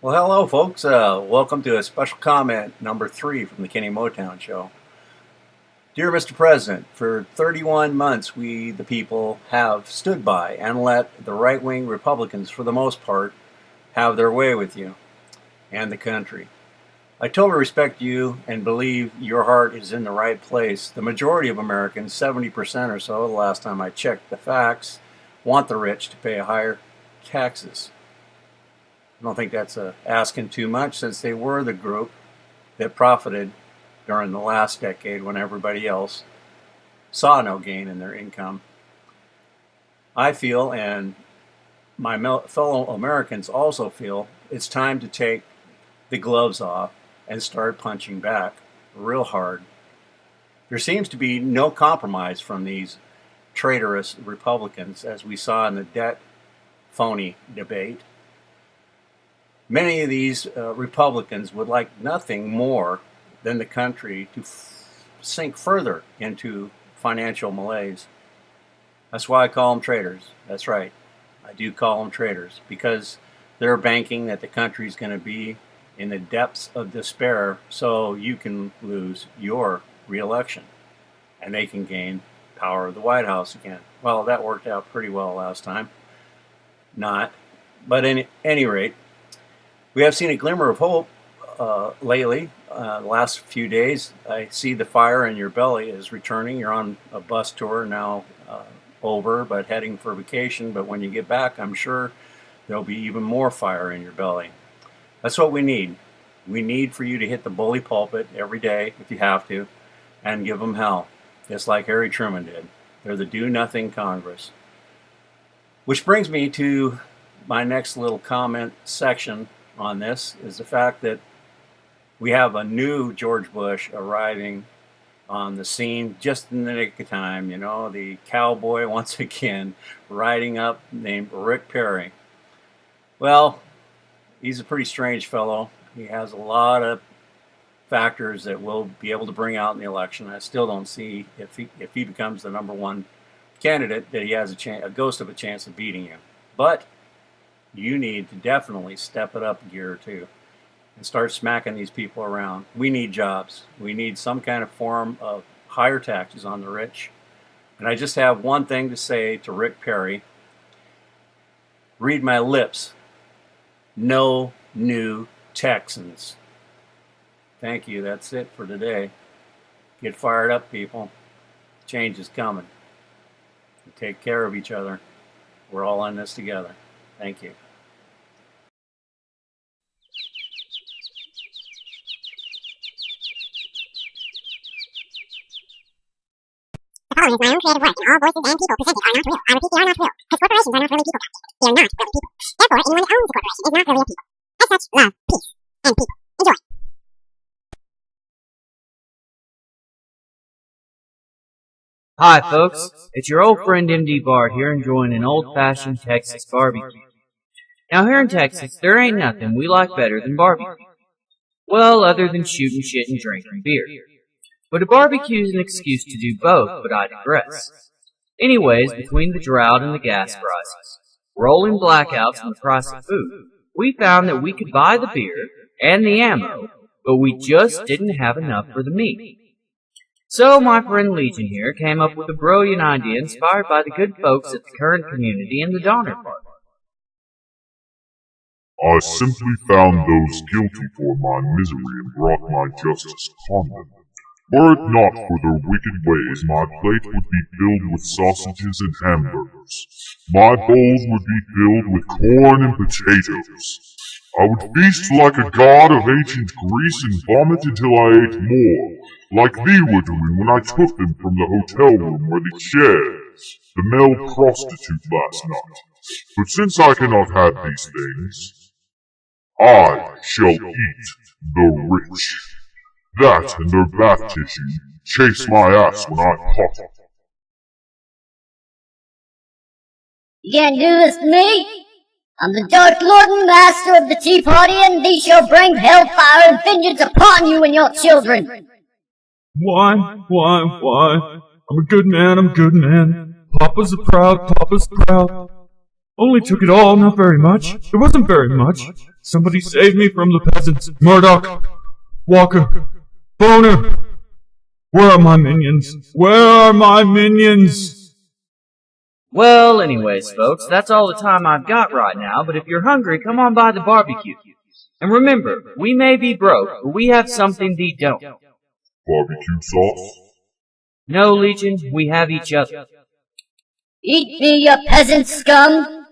Well, hello, folks. Welcome to a special comment number 3 from the Kennymotown show. Dear Mr. President, for 31 months, we, the people, have stood by and let the right-wing Republicans, for the most part, have their way with you and the country. I totally respect you and believe your heart is in the right place. The majority of Americans, 70% or so, the last time I checked the facts, want the rich to pay higher taxes. I don't think that's asking too much, since they were the group that profited during the last decade when everybody else saw no gain in their income. I feel, and my fellow Americans also feel, it's time to take the gloves off and start punching back real hard. There seems to be no compromise from these traitorous Republicans, as we saw in the debt phony debate. Many of these Republicans would like nothing more than the country to sink further into financial malaise. That's why I call them traitors. That's right. I do call them traitors, because they're banking that the country's going to be in the depths of despair so you can lose your re-election and they can gain power of the White House again. Well, that worked out pretty well last time. Not. But at any rate, we have seen a glimmer of hope lately. The last few days, I see the fire in your belly is returning. You're on a bus tour now, over, but heading for vacation. But when you get back, I'm sure there'll be even more fire in your belly. That's what we need. We need for you to hit the bully pulpit every day, if you have to, and give them hell, just like Harry Truman did. They're the do-nothing Congress. Which brings me to my next little comment section on this, is the fact that we have a new George Bush arriving on the scene just in the nick of time. You know, the cowboy once again riding up, named Rick Perry. Well, he's a pretty strange fellow. He has a lot of factors that we'll be able to bring out in the election. I still don't see, if he becomes the number one candidate, that he has a ghost of a chance of beating you. But you need to definitely step it up a gear or two and start smacking these people around. We need jobs. We need some kind of form of higher taxes on the rich. And I just have one thing to say to Rick Perry. Read my lips. No new Texans. Thank you. That's it for today. Get fired up, people. Change is coming. Take care of each other. We're all in this together. Thank you. The following is my own creative work, and all voices and people presented are not real. I repeat, they are not real, because corporations are not really people. They are not really people. Therefore, anyone that owns a corporation is not really a people. As such, love, peace, and people. Enjoy. Hi folks, it's your old friend MD Bart here, enjoying an old-fashioned Texas barbecue. Now here in Texas, there ain't nothing we like better than barbecue. Well, other than shooting shit and drinking beer. But a barbecue is an excuse to do both, but I digress. Anyways, between the drought and the gas prices, rolling blackouts and the price of food, we found that we could buy the beer and the ammo, but we just didn't have enough for the meat. So my friend Legion here came up with a brilliant idea inspired by the good folks at the current community in the Donner Park. I simply found those guilty for my misery and brought my justice upon them. Were it not for their wicked ways, my plate would be filled with sausages and hamburgers. My bowls would be filled with corn and potatoes. I would feast like a god of ancient Greece and vomit until I ate more, like thee were doing when I took them from the hotel room where they shared the male prostitute last night. But since I cannot have these things, I shall eat the rich. That and their bath tissue chase my ass when I pop it. You can't do this to me. I'm the Dark Lord and Master of the Tea Party, and these shall bring hellfire and vengeance upon you and your children. Why? I'm a good man. Papa's proud. Only took it all, not very much. It wasn't very much. Somebody save me from the peasants. Murdoch! Walker! Boner! Where are my minions? Where are my minions? Well, anyways, folks, that's all the time I've got right now, but if you're hungry, come on by the barbecue. And remember, we may be broke, but we have something thee don't. Barbecue sauce? No, Legion, we have each other. Eat me, you peasant scum!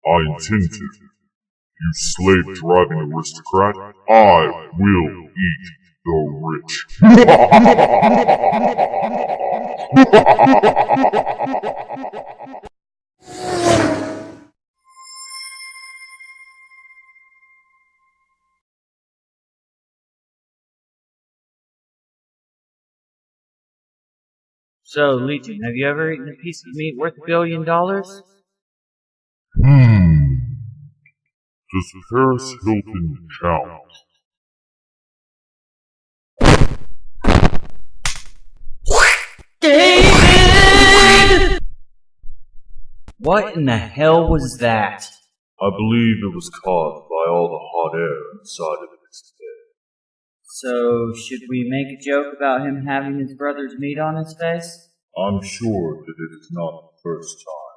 I intend to. You slave-driving aristocrat, I will eat the rich. So, Legion, have you ever eaten a piece of meat worth $1 billion? Does Paris Hilton count? David! What in the hell was that? I believe it was caused by all the hot air inside of its head. So, should we make a joke about him having his brother's meat on his face? I'm sure that it is not the first time